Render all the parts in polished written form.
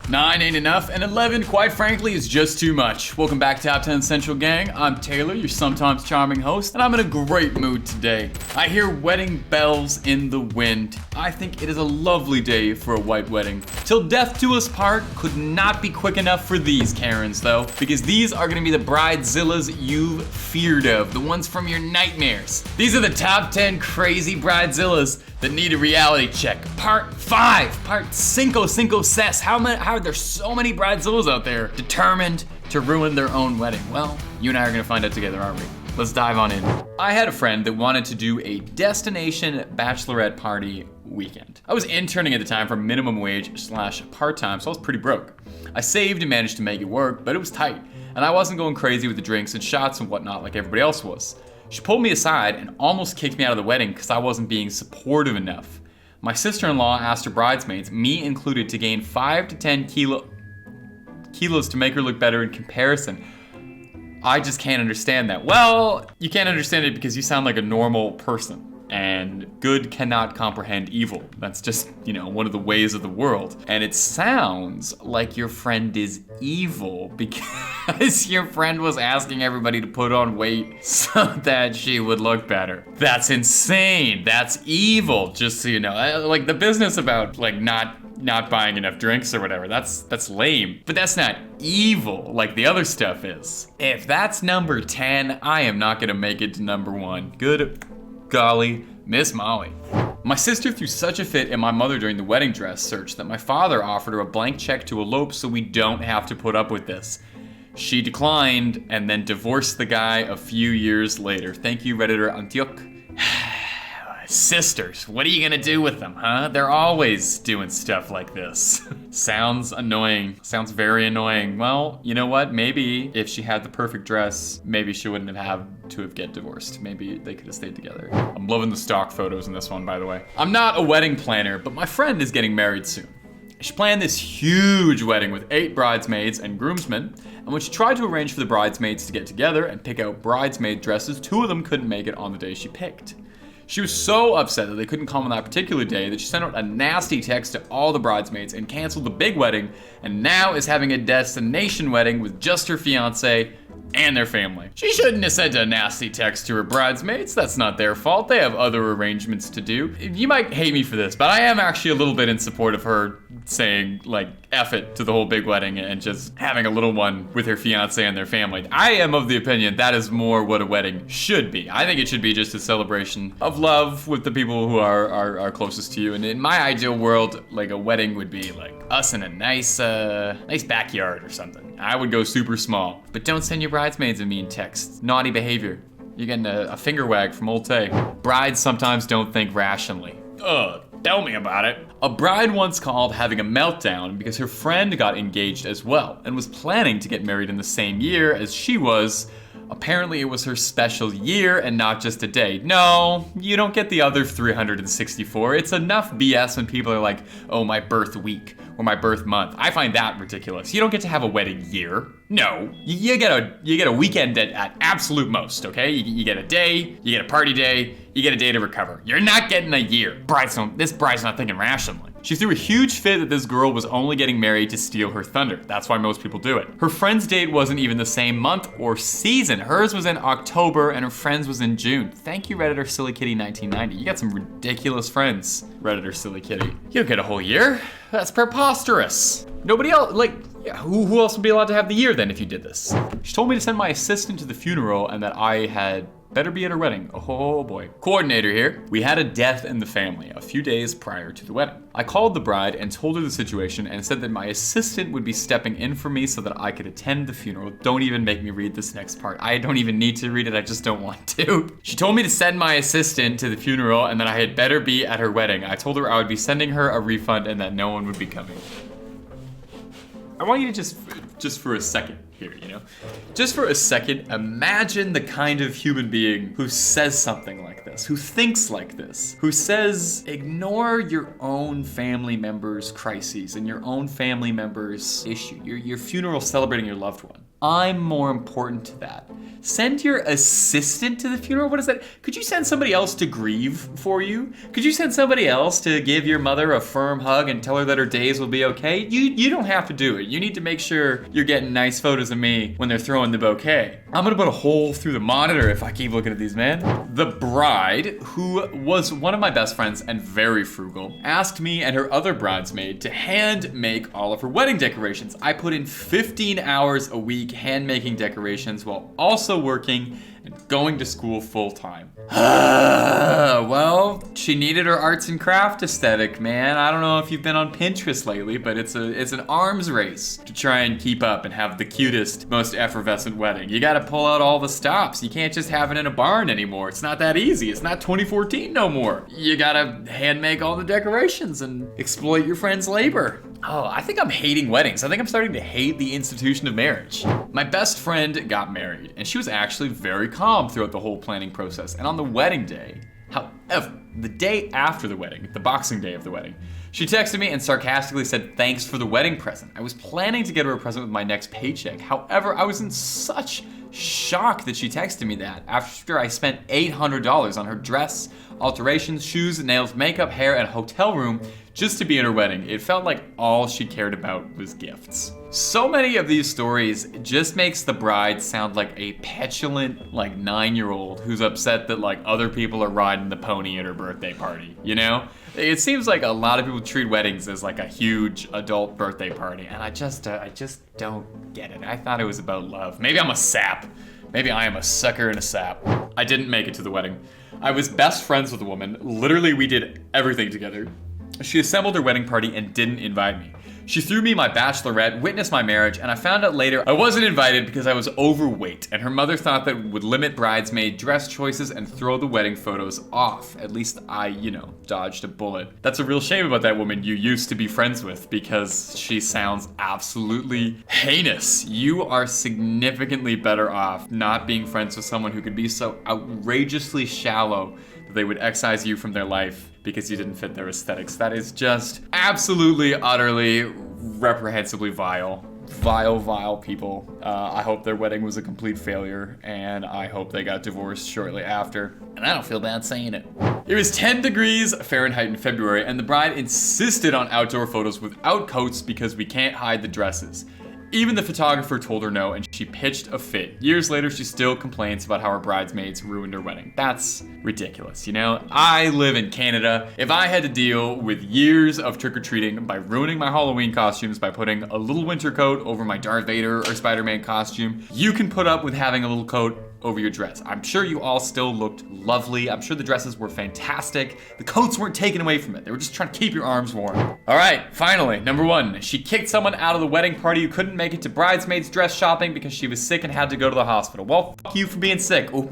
9 ain't enough, and 11, quite frankly, is just too much. Welcome back to Top 10 Central Gang. I'm Taylor, your sometimes charming host, and I'm in a great mood today. I hear wedding bells in the wind. I think it is a lovely day for a white wedding. Till death do us part could not be quick enough for these Karens, though, because these are gonna be the bridezillas you've feared of, the ones from your nightmares. These are the top 10 crazy bridezillas that need a reality check. Part 5, part cinco ses. How are there so many bridezillas out there determined to ruin their own wedding? Well, you and I are gonna find out together, aren't we? Let's dive on in. I had a friend that wanted to do a destination bachelorette party weekend. I was interning at the time for minimum wage / part-time, so I was pretty broke. I saved and managed to make it work, but it was tight, and I wasn't going crazy with the drinks and shots and whatnot like everybody else was. She pulled me aside and almost kicked me out of the wedding because I wasn't being supportive enough. My sister-in-law asked her bridesmaids, me included, to gain 5 to 10 kilos to make her look better in comparison. I just can't understand that. Well, you can't understand it because you sound like a normal person. And good cannot comprehend evil. That's just, one of the ways of the world. And it sounds like your friend is evil because your friend was asking everybody to put on weight so that she would look better. That's insane. That's evil, just so you know. Like the business about not buying enough drinks or whatever, that's lame. But that's not evil like the other stuff is. If that's number 10, I am not gonna make it to number 1. Good golly, Miss Molly. My sister threw such a fit in my mother during the wedding dress search that my father offered her a blank check to elope so we don't have to put up with this. She declined and then divorced the guy a few years later. Thank you, Redditor Antioch. Sisters, what are you gonna do with them, huh? They're always doing stuff like this. Sounds annoying. Sounds very annoying. Well, you know what? Maybe if she had the perfect dress, maybe she wouldn't have to get divorced. Maybe they could have stayed together. I'm loving the stock photos in this one, by the way. I'm not a wedding planner, but my friend is getting married soon. She planned this huge wedding with 8 bridesmaids and groomsmen, and when she tried to arrange for the bridesmaids to get together and pick out bridesmaid dresses, 2 of them couldn't make it on the day she picked. She was so upset that they couldn't come on that particular day that she sent out a nasty text to all the bridesmaids and canceled the big wedding, and now is having a destination wedding with just her fiance and their family. She shouldn't have sent a nasty text to her bridesmaids. That's not their fault. They have other arrangements to do. You might hate me for this, but I am actually a little bit in support of her saying, F it to the whole big wedding and just having a little one with her fiance and their family. I am of the opinion that is more what a wedding should be. I think it should be just a celebration of love with the people who are closest to you. And in my ideal world, a wedding would be us in a nice backyard or something. I would go super small, but don't send your bridesmaids a mean text. Naughty behavior. You're getting a finger wag from old Tay. Brides sometimes don't think rationally. Ugh, tell me about it. A bride once called having a meltdown because her friend got engaged as well and was planning to get married in the same year as she was. Apparently it was her special year and not just a day. No, you don't get the other 364. It's enough BS when people are like, oh, my birth week or my birth month. I find that ridiculous. You don't get to have a wedding year. No, you get a weekend at absolute most, okay? You get a day, you get a party day, you get a day to recover. You're not getting a year. This bride's not thinking rationally. She threw a huge fit that this girl was only getting married to steal her thunder. That's why most people do it. Her friend's date wasn't even the same month or season. Hers was in October and her friend's was in June. Thank you, Redditor Silly Kitty 1990. You got some ridiculous friends, Redditor Silly Kitty. You don't get a whole year. That's preposterous. Nobody else, who else would be allowed to have the year then if you did this? She told me to send my assistant to the funeral and that I had better be at her wedding. Oh boy. Coordinator here. We had a death in the family a few days prior to the wedding. I called the bride and told her the situation and said that my assistant would be stepping in for me so that I could attend the funeral. Don't even make me read this next part. I don't even need to read it, I just don't want to. She told me to send my assistant to the funeral and that I had better be at her wedding. I told her I would be sending her a refund and that no one would be coming. I want you to just for a second here, just for a second, imagine the kind of human being who says something like this, who thinks like this, who says, ignore your own family member's crises and your own family member's issue, your funeral celebrating your loved one. I'm more important to that. Send your assistant to the funeral? What is that? Could you send somebody else to grieve for you? Could you send somebody else to give your mother a firm hug and tell her that her days will be okay? You don't have to do it. You need to make sure you're getting nice photos of me when they're throwing the bouquet. I'm gonna put a hole through the monitor if I keep looking at these, man. The bride, who was one of my best friends and very frugal, asked me and her other bridesmaid to hand make all of her wedding decorations. I put in 15 hours a week hand making decorations while also working and going to school full time. Well, she needed her arts and craft aesthetic, man. I don't know if you've been on Pinterest lately, but it's an arms race to try and keep up and have the cutest, most effervescent wedding. You gotta pull out all the stops. You can't just have it in a barn anymore. It's not that easy. It's not 2014 no more. You gotta hand make all the decorations and exploit your friend's labor. Oh, I think I'm hating weddings. I think I'm starting to hate the institution of marriage. My best friend got married, and she was actually very calm throughout the whole planning process. And on the wedding day, however, the day after the wedding, the Boxing Day of the wedding, she texted me and sarcastically said, "Thanks for the wedding present." I was planning to get her a present with my next paycheck. However, I was in such shock that she texted me that after I spent $800 on her dress, alterations, shoes, nails, makeup, hair, and hotel room just to be in her wedding. It felt like all she cared about was gifts. So many of these stories just makes the bride sound like a petulant, like 9-year-old who's upset that like other people are riding the pony at her birthday party, you know? It seems like a lot of people treat weddings as like a huge adult birthday party, and I just don't get it. I thought it was about love. Maybe I'm a sap. Maybe I am a sucker and a sap. I didn't make it to the wedding. I was best friends with a woman. Literally, we did everything together. She assembled her wedding party and didn't invite me. She threw me my bachelorette, witnessed my marriage, and I found out later I wasn't invited because I was overweight, and her mother thought that would limit bridesmaid dress choices and throw the wedding photos off. At least I, dodged a bullet. That's a real shame about that woman you used to be friends with, because she sounds absolutely heinous. You are significantly better off not being friends with someone who could be so outrageously shallow that they would excise you from their life because you didn't fit their aesthetics. That is just absolutely, utterly, reprehensibly vile. Vile people. I hope their wedding was a complete failure, and I hope they got divorced shortly after. And I don't feel bad saying it. It was 10 degrees Fahrenheit in February, and the bride insisted on outdoor photos without coats because we can't hide the dresses. Even the photographer told her no, and she pitched a fit. Years later, she still complains about how her bridesmaids ruined her wedding. That's ridiculous, you know? I live in Canada. If I had to deal with years of trick-or-treating by ruining my Halloween costumes by putting a little winter coat over my Darth Vader or Spider-Man costume, you can put up with having a little coat over your dress. I'm sure you all still looked lovely. I'm sure the dresses were fantastic. The coats weren't taken away from it. They were just trying to keep your arms warm. All right, finally, number 1. She kicked someone out of the wedding party who couldn't make it to bridesmaids dress shopping because she was sick and had to go to the hospital. Well, fuck you for being sick. Ooh.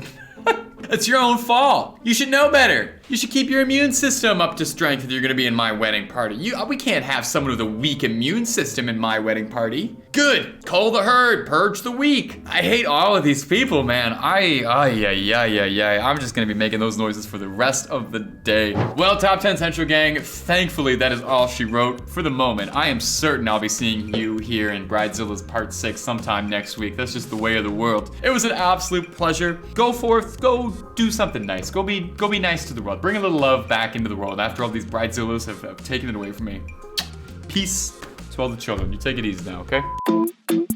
It's your own fault. You should know better. You should keep your immune system up to strength if you're gonna be in my wedding party. We can't have someone with a weak immune system in my wedding party. Good. Cull the herd, purge the weak. I hate all of these people, man. I'm just gonna be making those noises for the rest of the day. Well, Top 10 Central Gang, thankfully that is all she wrote for the moment. I am certain I'll be seeing you here in Bridezillas Part 6 sometime next week. That's just the way of the world. It was an absolute pleasure. Go forth, go do something nice. Go be nice to the world. Bring a little love back into the world after all these Bridezillas have taken it away from me. Peace to all the children. You take it easy now, okay?